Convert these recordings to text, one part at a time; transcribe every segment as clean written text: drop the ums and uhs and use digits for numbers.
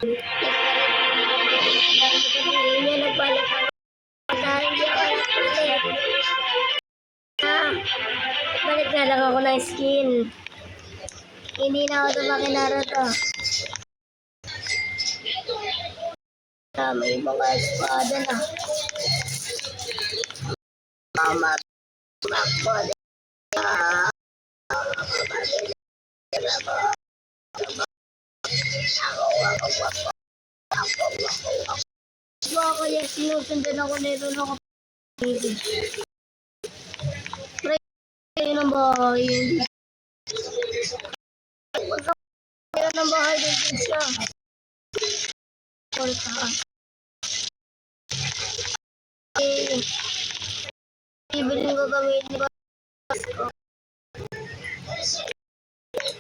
Hindi niya nagbalik ako dahil hindi ako nagpalit. Balik na lang ako ng skin. Hindi na ako tumakin Naruto. May mga espada na. Mama, ako na. Ako yung sinusundan ako nito na kapatid. Pre, ng bahay. Pagkakaya ng bahay din siya. Ibiling ko gamitin ko.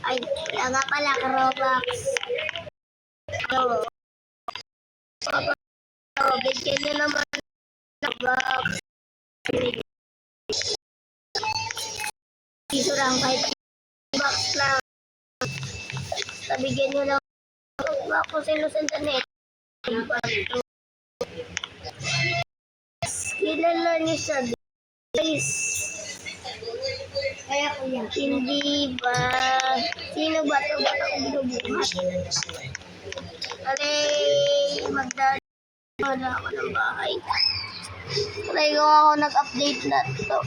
Ay, kaya nga pala, Robux. Bigyan nyo naman ng box. Dito lang, kahit box lang. Bigyan nyo lang box kung sinusundan eh. Kilala niyo siya, guys. Kaya ko yan. Hindi ba? Sino ba ito? Ba't ako binubuhat? Aray, magdadala ako ng bahay. Try ko ako nag-update na ito.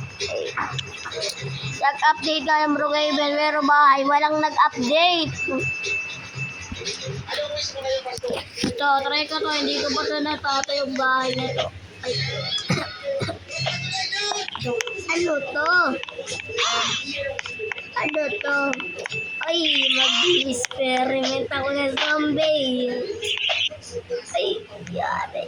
Nag-update na ng Brookhaven, pero bahay walang nag-update. Ito, try ko to. Hindi ko pa ito natata yung bahay na ito. Ano to? Ano to? Ay, mag-experiment ako ng zombie. Ay, yari.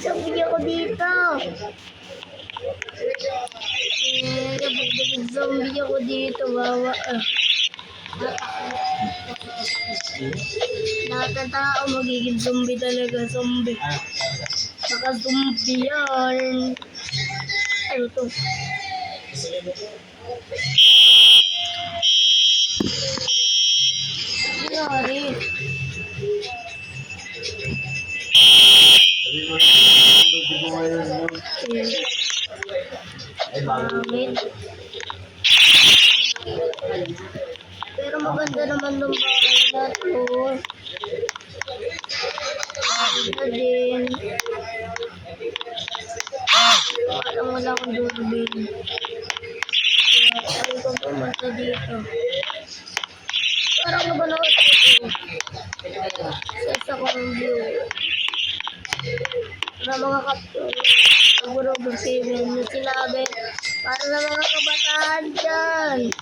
Zombie ako dito. Zombie ako dito, bawa. Lahat ng tao magiging zombie talaga, zombie. Baka zombie yan. Ano to? Yari. Pangit. Pero maganda naman ng bahay na to. Maganda din. Parang wala akong doorbell. Kaya sabi ko pumunta dito. Parang nabanood ko ito. Sa akong view. Para mga kaptong. Siguro Brookhaven na sinabi. Para sa mga kabataan dyan.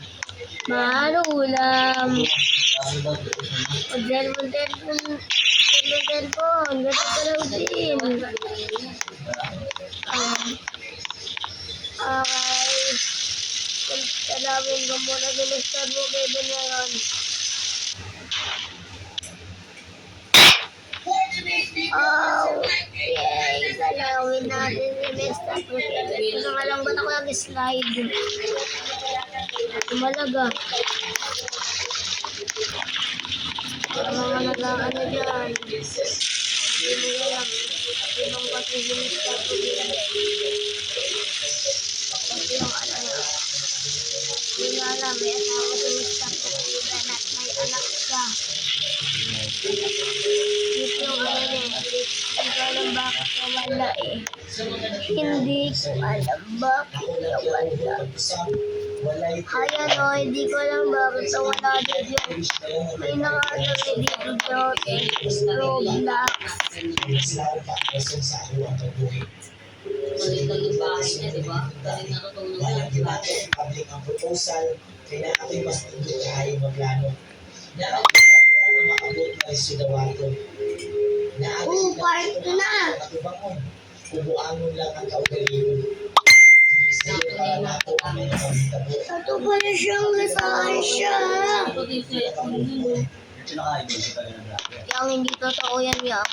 Mahalo ulam. Mag-cellphone. Ganun ka lang din. Okay. Salamin ka muna sa Mr. Brookhaven ngayon. Oh, yay! Galawin natin si Mr. Brookhaven. Kung nga lang ba't ako nag-slide? Malaga. Mga nag-ano dyan. Hindi mo alam. Ibang kasi si Mr. Brookhaven. Kasi yung ano na. Hindi nga alam. May asawa si Mr. Brookhaven at may anak siya. Dito yung ano niya. Hindi ko alam bakit nawala eh. Hindi ko alam bakit nawala. Ayan o, hindi ko alam bakit nawala dito yung may nakalagay dito Roblox. Balikan yung bahay niya, di ba? Galing nakatulong niya. Public ang proposal, kaya natin mas hindi tayo maglano. Na makabot na Sudawato. Part 2 na! Ubuangon lang ang kaugalingon. Ito pala siyang lisensya. Yang hindi totoo yan yan.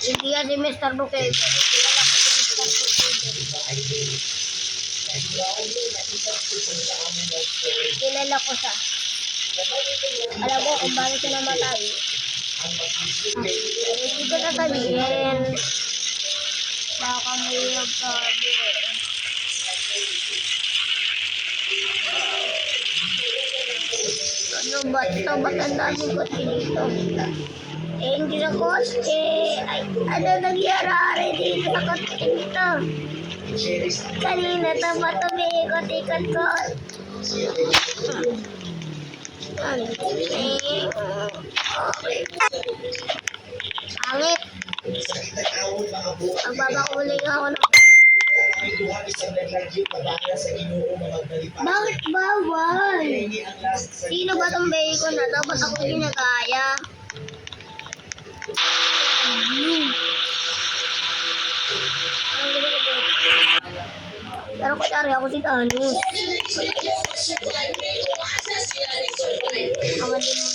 Hindi yan si Mr. Brookhaven. Kilala ko si Mr. Brookhaven. Kilala ko siya. Alam ko kung bakit siya namatay. Hindi ko na sabihin. Baka may nagsabi. Ano ba ito? Ba't ang daming kotse dito? Hindi na kotse. Ay, ano nangyari dito sa kotse dito? Kanina ito ba ito may ikot-ikot ko? Angit. Magbabakuling ako ng... Bakit bawal? Sino ba itong bacon na to? Ba't ako ginagaya? Pero kunyari ako si Thanos. Mga din mo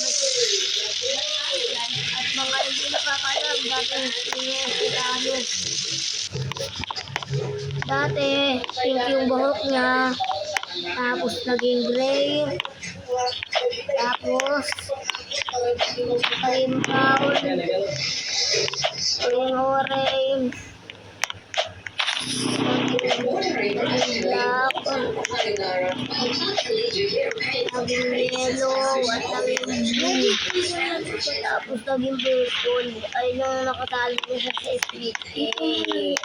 at mga hindi nakakalam dati si Thanos. Dati, pink yung buhok niya. Tapos naging gray. Tapos, naging brown. Naging orange. Naging black. Naging yellow. At naging blue. Tapos naging purple. Ayun yung nakatali ko sa split cake.